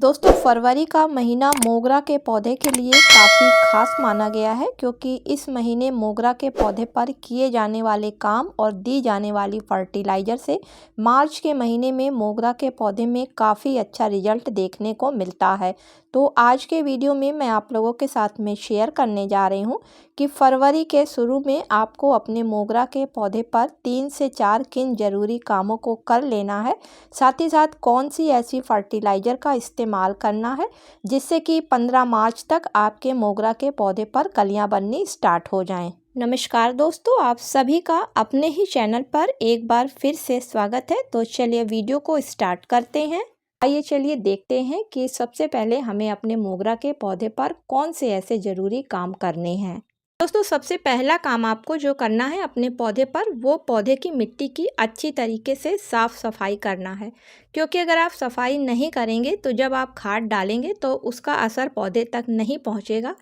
दोस्तों फरवरी का महीना मोगरा के पौधे के लिए काफ़ी खास माना गया है क्योंकि इस महीने मोगरा के पौधे पर किए जाने वाले काम और दी जाने वाली फर्टिलाइज़र से मार्च के महीने में मोगरा के पौधे में काफ़ी अच्छा रिजल्ट देखने को मिलता है। तो आज के वीडियो में मैं आप लोगों के साथ में शेयर करने जा रही हूँ कि फरवरी के शुरू में आपको अपने मोगरा के पौधे पर 3 से 4 किन ज़रूरी कामों को कर लेना है, साथ ही साथ कौन सी ऐसी फर्टिलाइज़र का इस्तेमाल करना है जिससे कि 15 मार्च तक आपके मोगरा के पौधे पर कलियां बननी स्टार्ट हो जाएं। नमस्कार दोस्तों, आप सभी का अपने ही चैनल पर एक बार फिर से स्वागत है। तो चलिए वीडियो को स्टार्ट करते हैं। आइए चलिए देखते हैं कि सबसे पहले हमें अपने मोगरा के पौधे पर कौन से ऐसे ज़रूरी काम करने हैं। दोस्तों सबसे पहला काम आपको जो करना है अपने पौधे पर, वो पौधे की मिट्टी की अच्छी तरीके से साफ़ सफाई करना है, क्योंकि अगर आप सफाई नहीं करेंगे तो जब आप खाद डालेंगे तो उसका असर पौधे तक नहीं पहुंचेगा,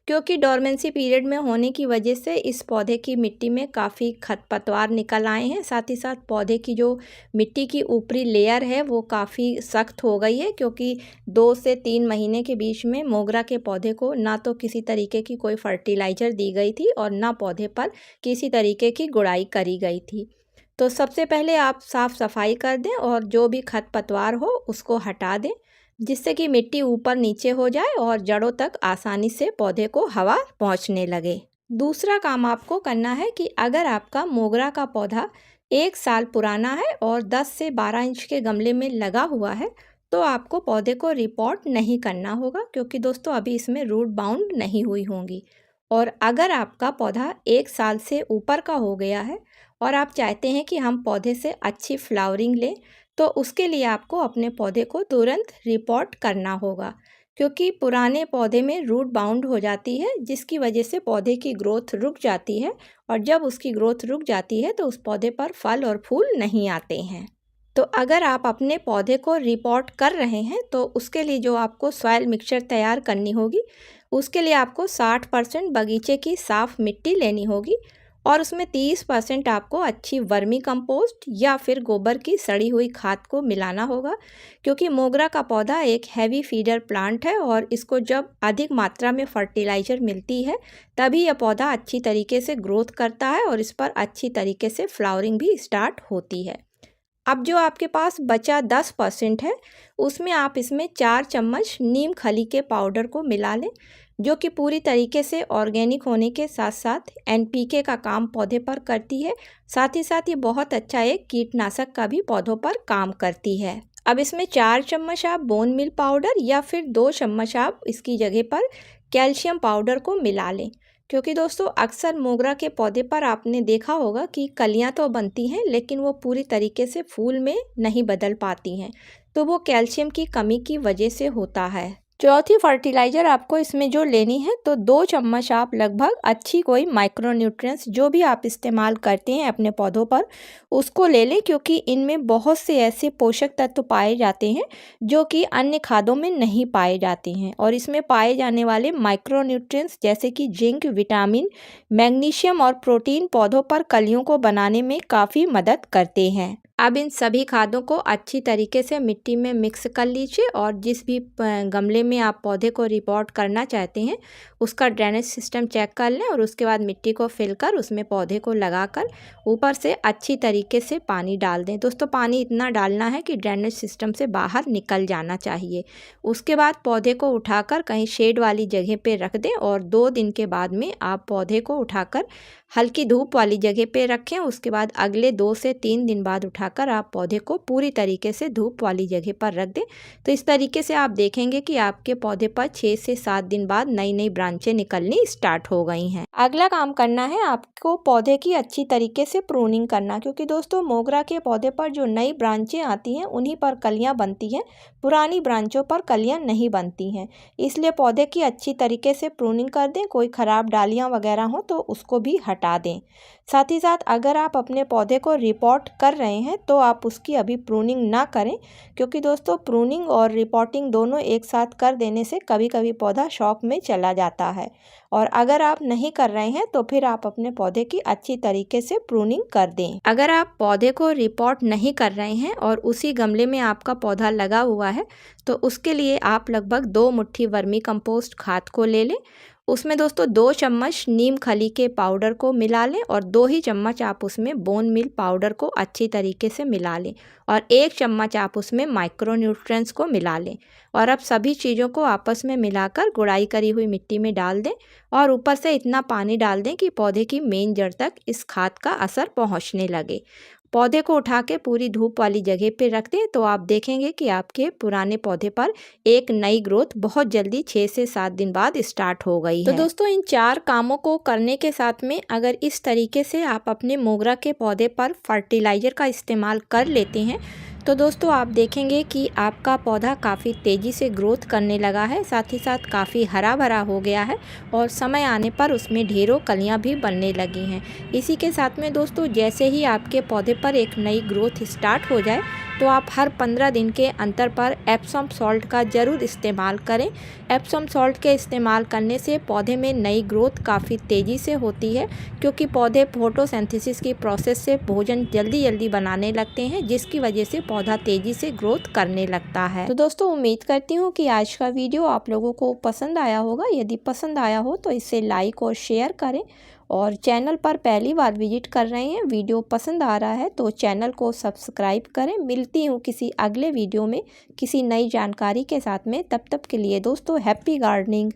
क्योंकि डोरमेंसी पीरियड में होने की वजह से इस पौधे की मिट्टी में काफ़ी खरपतवार निकल आए हैं। साथ ही साथ पौधे की जो मिट्टी की ऊपरी लेयर है वो काफ़ी सख्त हो गई है, क्योंकि 2 से 3 महीने के बीच में मोगरा के पौधे को ना तो किसी तरीके की कोई फर्टिलाइज़र दी गई थी और ना पौधे पर किसी तरीके की गुड़ाई करी गई थी। तो सबसे पहले आप साफ़ सफाई कर दें और जो भी खरपतवार हो उसको हटा दें, जिससे कि मिट्टी ऊपर नीचे हो जाए और जड़ों तक आसानी से पौधे को हवा पहुंचने लगे। दूसरा काम आपको करना है कि अगर आपका मोगरा का पौधा 1 साल पुराना है और 10 से 12 इंच के गमले में लगा हुआ है तो आपको पौधे को रिपोर्ट नहीं करना होगा, क्योंकि दोस्तों अभी इसमें रूट बाउंड नहीं हुई होंगी। और अगर आपका पौधा 1 साल से ऊपर का हो गया है और आप चाहते हैं कि हम पौधे से अच्छी फ्लावरिंग लें, तो उसके लिए आपको अपने पौधे को तुरंत रिपोर्ट करना होगा, क्योंकि पुराने पौधे में रूट बाउंड हो जाती है, जिसकी वजह से पौधे की ग्रोथ रुक जाती है और जब उसकी ग्रोथ रुक जाती है तो उस पौधे पर फल और फूल नहीं आते हैं। तो अगर आप अपने पौधे को रिपोर्ट कर रहे हैं तो उसके लिए जो आपको सॉइल मिक्सचर तैयार करनी होगी, उसके लिए आपको 60% बगीचे की साफ़ मिट्टी लेनी होगी और उसमें 30% आपको अच्छी वर्मी कंपोस्ट या फिर गोबर की सड़ी हुई खाद को मिलाना होगा, क्योंकि मोगरा का पौधा एक हैवी फीडर प्लांट है और इसको जब अधिक मात्रा में फर्टिलाइज़र मिलती है तभी यह पौधा अच्छी तरीके से ग्रोथ करता है और इस पर अच्छी तरीके से फ्लावरिंग भी स्टार्ट होती है। अब जो आपके पास बचा 10% है उसमें आप इसमें 4 चम्मच नीम खली के पाउडर को मिला लें, जो कि पूरी तरीके से ऑर्गेनिक होने के साथ साथ एनपीके का काम पौधे पर करती है। साथ ही साथ ये बहुत अच्छा एक कीटनाशक का भी पौधों पर काम करती है। अब इसमें 4 चम्मच आप बोन मील पाउडर या फिर 2 चम्मच आप इसकी जगह पर कैल्शियम पाउडर को मिला लें, क्योंकि दोस्तों अक्सर मोगरा के पौधे पर आपने देखा होगा कि कलियां तो बनती हैं लेकिन वो पूरी तरीके से फूल में नहीं बदल पाती हैं, तो वो कैल्शियम की कमी की वजह से होता है। चौथी फर्टिलाइज़र आपको इसमें जो लेनी है तो 2 चम्मच आप लगभग अच्छी कोई माइक्रो न्यूट्रिएंट्स जो भी आप इस्तेमाल करते हैं अपने पौधों पर उसको ले लें, क्योंकि इनमें बहुत से ऐसे पोषक तत्व पाए जाते हैं जो कि अन्य खादों में नहीं पाए जाते हैं। और इसमें पाए जाने वाले माइक्रो न्यूट्रिएंट्स जैसे कि जिंक, विटामिन, मैग्नीशियम और प्रोटीन पौधों पर कलियों को बनाने में काफ़ी मदद करते हैं। अब इन सभी खादों को अच्छी तरीके से मिट्टी में मिक्स कर लीजिए और जिस भी गमले में आप पौधे को रिपोर्ट करना चाहते हैं उसका ड्रेनेज सिस्टम चेक कर लें और उसके बाद मिट्टी को फिल कर उसमें पौधे को लगाकर ऊपर से अच्छी तरीके से पानी डाल दें। दोस्तों पानी इतना डालना है कि ड्रेनेज सिस्टम से बाहर निकल जाना चाहिए। उसके बाद पौधे को उठाकर कहीं शेड वाली जगह पे रख दें और 2 दिन के बाद में आप पौधे को उठाकर हल्की धूप वाली जगह पे रखें। उसके बाद अगले 2 से 3 दिन बाद उठाकर आप पौधे को पूरी तरीके से धूप वाली जगह पर रख दें। तो इस तरीके से आप देखेंगे कि आपके पौधे पर 6 से 7 दिन बाद नई नई ब्रांचें निकलनी स्टार्ट हो गई हैं। अगला काम करना है आपको पौधे की अच्छी तरीके से प्रूनिंग करना, क्योंकि दोस्तों मोगरा के पौधे पर जो नई ब्रांचें आती हैं उन्हीं पर कलियां बनती हैं, पुरानी ब्रांचों पर कलियां नहीं बनती हैं। इसलिए पौधे की अच्छी तरीके से प्रूनिंग कर दें, कोई ख़राब डालियाँ वगैरह हो तो उसको भी हटा दें। साथ ही साथ अगर आप अपने पौधे को रिपोर्ट कर रहे हैं तो आप उसकी अभी प्रूनिंग ना करें, क्योंकि दोस्तों प्रूनिंग और रिपोर्टिंग दोनों एक साथ कर देने से कभी कभी पौधा शॉक में चला जाता है। और अगर आप नहीं कर रहे हैं तो फिर आप अपने पौधे की अच्छी तरीके से प्रूनिंग कर दें। अगर आप पौधे को रिपोर्ट नहीं कर रहे हैं और उसी गमले में आपका पौधा लगा हुआ है तो उसके लिए आप लगभग 2 मुट्ठी वर्मी कंपोस्ट खाद को ले लें। उसमें दोस्तों 2 चम्मच नीम खली के पाउडर को मिला लें और 2 ही चम्मच आप उसमें बोन मील पाउडर को अच्छी तरीके से मिला लें और 1 चम्मच आप उसमें माइक्रो न्यूट्रिएंट्स को मिला लें। और अब सभी चीज़ों को आपस में मिलाकर गुड़ाई करी हुई मिट्टी में डाल दें और ऊपर से इतना पानी डाल दें कि पौधे की मेन जड़ तक इस खाद का असर पहुंचने लगे। पौधे को उठा के पूरी धूप वाली जगह पे रख दें तो आप देखेंगे कि आपके पुराने पौधे पर एक नई ग्रोथ बहुत जल्दी 6 से 7 दिन बाद स्टार्ट हो गई है। तो दोस्तों इन 4 कामों को करने के साथ में अगर इस तरीके से आप अपने मोगरा के पौधे पर फर्टिलाइज़र का इस्तेमाल कर लेते हैं तो दोस्तों आप देखेंगे कि आपका पौधा काफ़ी तेज़ी से ग्रोथ करने लगा है, साथ ही साथ काफ़ी हरा भरा हो गया है और समय आने पर उसमें ढेरों कलियां भी बनने लगी हैं। इसी के साथ में दोस्तों जैसे ही आपके पौधे पर एक नई ग्रोथ स्टार्ट हो जाए तो आप हर 15 दिन के अंतर पर एप्सम सॉल्ट का ज़रूर इस्तेमाल करें। एप्सम सॉल्ट के इस्तेमाल करने से पौधे में नई ग्रोथ काफ़ी तेज़ी से होती है, क्योंकि पौधे फोटोसिंथेसिस की प्रोसेस से भोजन जल्दी जल्दी बनाने लगते हैं, जिसकी वजह से पौधा तेज़ी से ग्रोथ करने लगता है। तो दोस्तों उम्मीद करती हूँ कि आज का वीडियो आप लोगों को पसंद आया होगा। यदि पसंद आया हो तो इसे लाइक और शेयर करें और चैनल पर पहली बार विजिट कर रहे हैं, वीडियो पसंद आ रहा है तो चैनल को सब्सक्राइब करें। मिलती हूँ किसी अगले वीडियो में किसी नई जानकारी के साथ में। तब तक के लिए दोस्तों हैप्पी गार्डनिंग।